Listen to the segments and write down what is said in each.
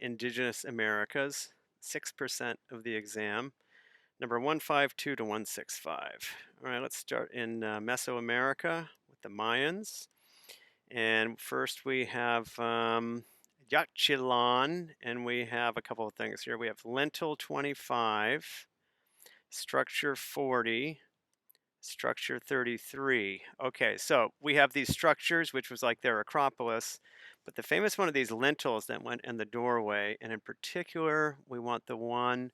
Indigenous Americas, 6% of the exam. Number 152 to 165. All right, let's start in Mesoamerica with the Mayans. And first we have Yaxchilan, and we have a couple of things here. We have lintel 25, structure 40, structure 33. Okay, so we have these structures, which was like their Acropolis, but the famous one of these lintels that went in the doorway, and in particular, we want the one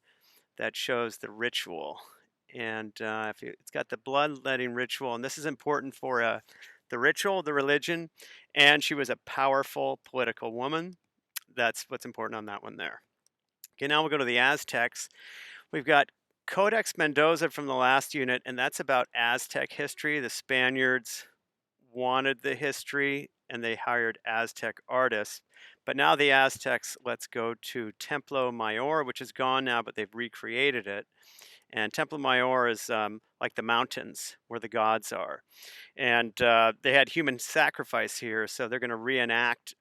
that shows the ritual. And it's got the bloodletting ritual, and this is important for the ritual, the religion, and she was a powerful political woman. That's what's important on that one there. Okay, now we'll go to the Aztecs. We've got Codex Mendoza from the last unit, and that's about Aztec history. The Spaniards wanted the history, and they hired Aztec artists. But now the Aztecs, let's go to Templo Mayor, which is gone now, but they've recreated it. And Templo Mayor is like the mountains where the gods are. And they had human sacrifice here, so they're going to reenact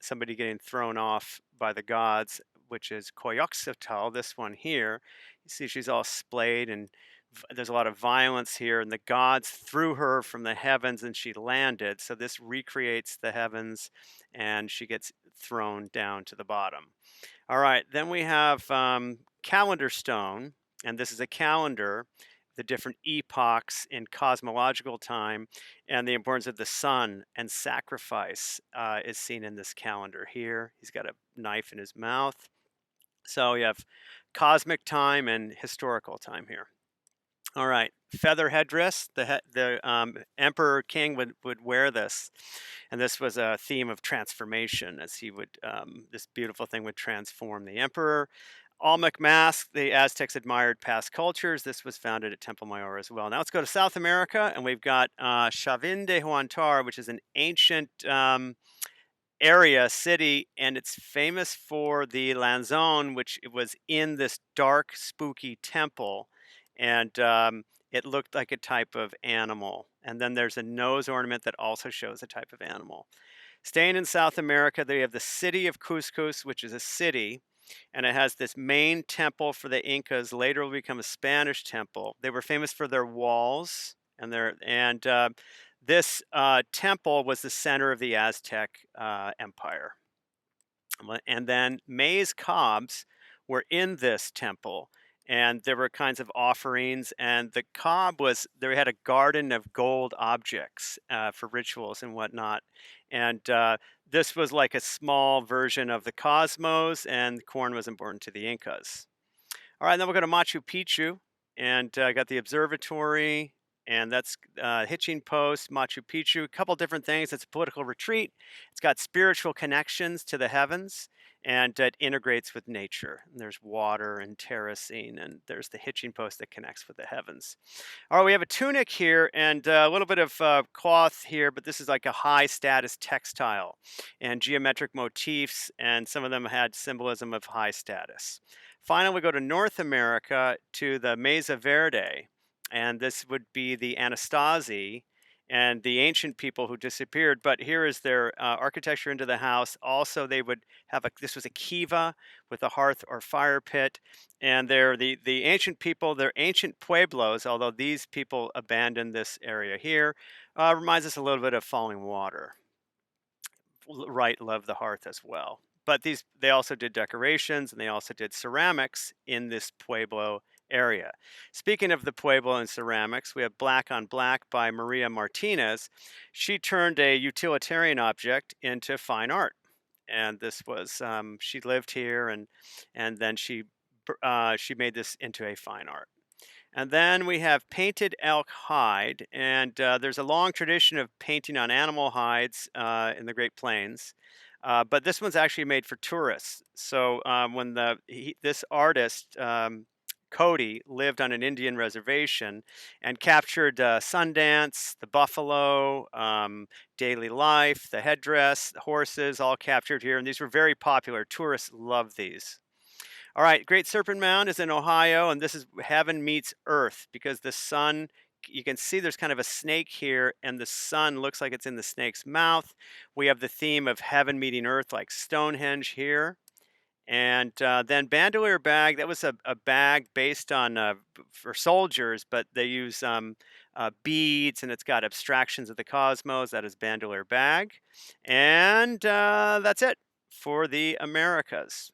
somebody getting thrown off by the gods, which is Coyoxetl, this one here. You see she's all splayed, and there's a lot of violence here, and the gods threw her from the heavens and she landed. So this recreates the heavens, and she gets thrown down to the bottom. All right, then we have calendar stone, and this is a calendar, the different epochs in cosmological time, and the importance of the sun and sacrifice is seen in this calendar here. He's got a knife in his mouth. So you have cosmic time and historical time here. All right, feather headdress. The emperor king would wear this, and this was a theme of transformation, as he would this beautiful thing would transform the emperor. Olmec mask. The Aztecs admired past cultures. This was founded at Templo Mayor as well. Now let's go to South America, and we've got Chavin de Huantar, which is an ancient area, city, and it's famous for the lanzon, which it was in this dark, spooky temple, and it looked like a type of animal. And then there's a nose ornament that also shows a type of animal. Staying in South America, they have the city of Cuscus, which is a city, and it has this main temple for the Incas. Later will become a Spanish temple. They were famous for their walls, and this temple was the center of the Aztec Empire. And then maize cobs were in this temple, and there were kinds of offerings. And the cob was, they had a garden of gold objects for rituals and whatnot. And this was like a small version of the cosmos, and corn was important to the Incas. All right, then we'll go to Machu Picchu, and I got the observatory, and that's Hitching Post, Machu Picchu, a couple different things. It's a political retreat. It's got spiritual connections to the heavens, and it integrates with nature. And there's water and terracing, and there's the hitching post that connects with the heavens. All right, we have a tunic here and a little bit of cloth here, but this is like a high status textile and geometric motifs, and some of them had symbolism of high status. Finally, we go to North America to the Mesa Verde, and this would be the Anastasi and the ancient people who disappeared. But here is their architecture into the house. Also, they would have this was a kiva with a hearth or fire pit, and they're the ancient people. They're ancient pueblos, although these people abandoned this area here. Reminds us a little bit of Falling Water. Right, love the hearth as well. But they also did decorations, and they also did ceramics in this pueblo area. Speaking of the pueblo and ceramics, we have Black on Black by Maria Martinez. She turned a utilitarian object into fine art, and this was she lived here, and then she made this into a fine art. And then we have painted elk hide, and there's a long tradition of painting on animal hides in the Great Plains. But this one's actually made for tourists. So when this artist, Cody, lived on an Indian reservation and captured Sundance, the buffalo, daily life, the headdress, the horses, all captured here. And these were very popular. Tourists love these. All right, Great Serpent Mound is in Ohio, and this is heaven meets earth because the sun, you can see there's kind of a snake here, and the sun looks like it's in the snake's mouth. We have the theme of heaven meeting earth, like Stonehenge here. And then bandolier bag, that was a bag based on for soldiers, but they use beads, and it's got abstractions of the cosmos. That is bandolier bag, and that's it for the Americas.